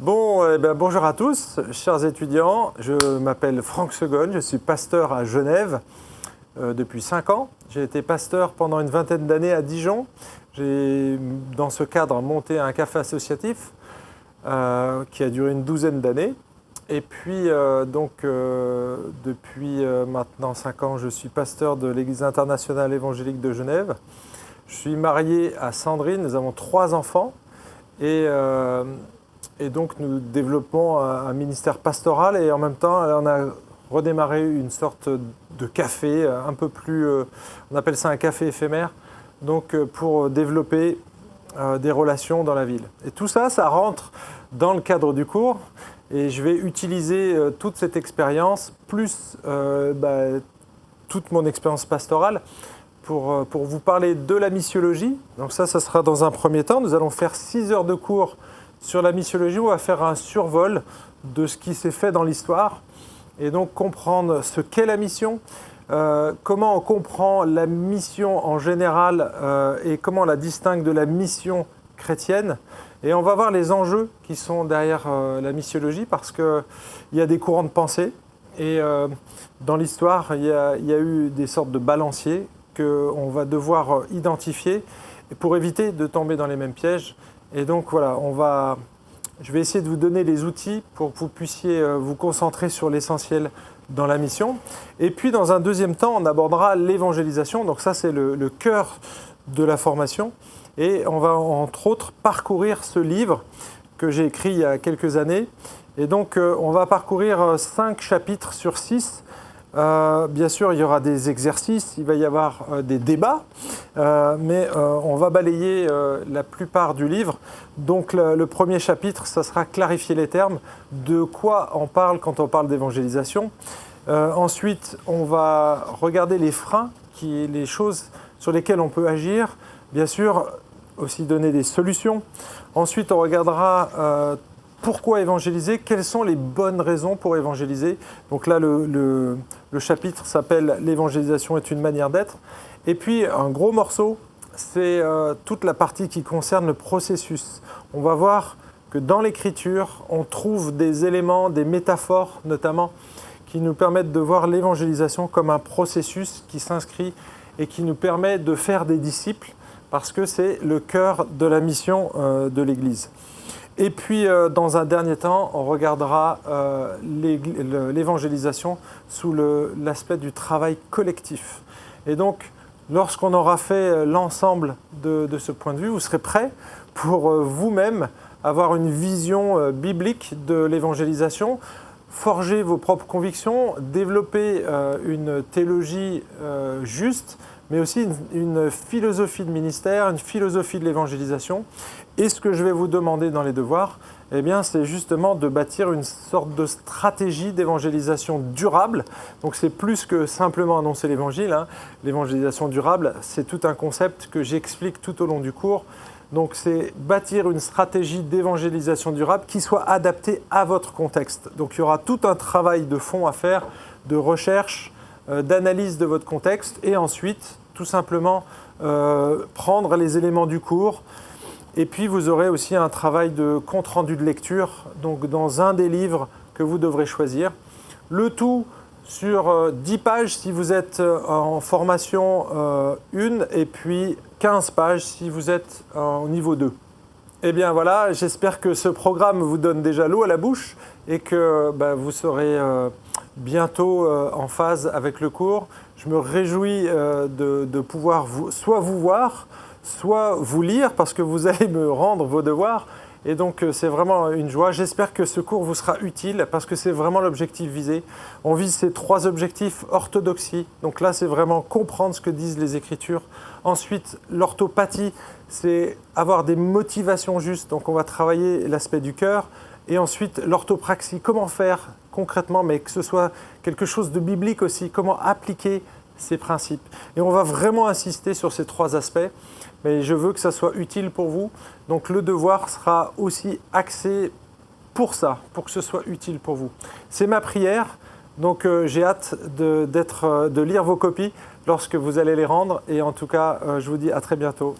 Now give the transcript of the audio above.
Bon, bonjour à tous, chers étudiants. Je m'appelle Franck Segonne, je suis pasteur à Genève depuis 5 ans. J'ai été pasteur pendant une vingtaine d'années à Dijon. J'ai, dans ce cadre, monté un café associatif qui a duré une douzaine d'années. Et puis, depuis maintenant 5 ans, je suis pasteur de l'Église internationale évangélique de Genève. Je suis marié à Sandrine, nous avons 3 enfants. Et donc, nous développons un ministère pastoral et en même temps, on a redémarré une sorte de café un peu plus, on appelle ça un café éphémère, donc pour développer des relations dans la ville. Et tout ça, ça rentre dans le cadre du cours et je vais utiliser toute cette expérience, plus toute mon expérience pastorale, pour vous parler de la missiologie. Donc ça sera dans un premier temps. Nous allons faire 6 heures de cours sur la missiologie. On va faire un survol de ce qui s'est fait dans l'histoire et donc comprendre ce qu'est la mission, comment on comprend la mission en général et comment on la distingue de la mission chrétienne. Et on va voir les enjeux qui sont derrière la missiologie parce qu'il y a des courants de pensée et dans l'histoire, il y a eu des sortes de balanciers qu'on va devoir identifier pour éviter de tomber dans les mêmes pièges. Et donc voilà, je vais essayer de vous donner les outils pour que vous puissiez vous concentrer sur l'essentiel dans la mission. Et puis dans un deuxième temps, on abordera l'évangélisation. Donc ça, c'est le cœur de la formation. Et on va entre autres parcourir ce livre que j'ai écrit il y a quelques années. Et donc on va parcourir 5 chapitres sur 6. Bien sûr, il y aura des exercices, il va y avoir des débats, mais on va balayer la plupart du livre. Donc le premier chapitre, ça sera clarifier les termes, de quoi on parle quand on parle d'évangélisation. Ensuite, on va regarder les freins, les choses sur lesquelles on peut agir. Bien sûr, aussi donner des solutions. Ensuite, on regardera pourquoi évangéliser, quelles sont les bonnes raisons pour évangéliser. Donc là, le chapitre s'appelle « L'évangélisation est une manière d'être ». Et puis, un gros morceau, c'est toute la partie qui concerne le processus. On va voir que dans l'Écriture, on trouve des éléments, des métaphores notamment, qui nous permettent de voir l'évangélisation comme un processus qui s'inscrit et qui nous permet de faire des disciples, parce que c'est le cœur de la mission de l'Église. Et puis, dans un dernier temps, on regardera l'évangélisation sous l'aspect du travail collectif. Et donc, lorsqu'on aura fait l'ensemble de ce point de vue, vous serez prêts pour vous-même avoir une vision biblique de l'évangélisation, forger vos propres convictions, développer une théologie juste, mais aussi une philosophie de ministère, une philosophie de l'évangélisation. Et ce que je vais vous demander dans les devoirs, eh bien, c'est justement de bâtir une sorte de stratégie d'évangélisation durable. Donc c'est plus que simplement annoncer l'évangile, hein. L'évangélisation durable, c'est tout un concept que j'explique tout au long du cours. Donc c'est bâtir une stratégie d'évangélisation durable qui soit adaptée à votre contexte. Donc il y aura tout un travail de fond à faire, de recherche, d'analyse de votre contexte et ensuite tout simplement prendre les éléments du cours. Et puis vous aurez aussi un travail de compte-rendu de lecture, donc dans un des livres que vous devrez choisir. Le tout sur 10 pages si vous êtes en formation 1 et puis 15 pages si vous êtes au niveau 2. Eh bien voilà, j'espère que ce programme vous donne déjà l'eau à la bouche et que vous serez bientôt en phase avec le cours. Je me réjouis de pouvoir soit vous voir, soit vous lire parce que vous allez me rendre vos devoirs. Et donc c'est vraiment une joie. J'espère que ce cours vous sera utile parce que c'est vraiment l'objectif visé. On vise ces 3 objectifs: orthodoxie. Donc là, c'est vraiment comprendre ce que disent les Écritures. Ensuite, l'orthopathie, c'est avoir des motivations justes. Donc on va travailler l'aspect du cœur. Et ensuite, l'orthopraxie, comment faire concrètement, mais que ce soit quelque chose de biblique aussi, comment appliquer ces principes. Et on va vraiment insister sur ces 3 aspects, mais je veux que ça soit utile pour vous. Donc le devoir sera aussi axé pour ça, pour que ce soit utile pour vous. C'est ma prière, donc j'ai hâte de lire vos copies lorsque vous allez les rendre. Et en tout cas, je vous dis à très bientôt.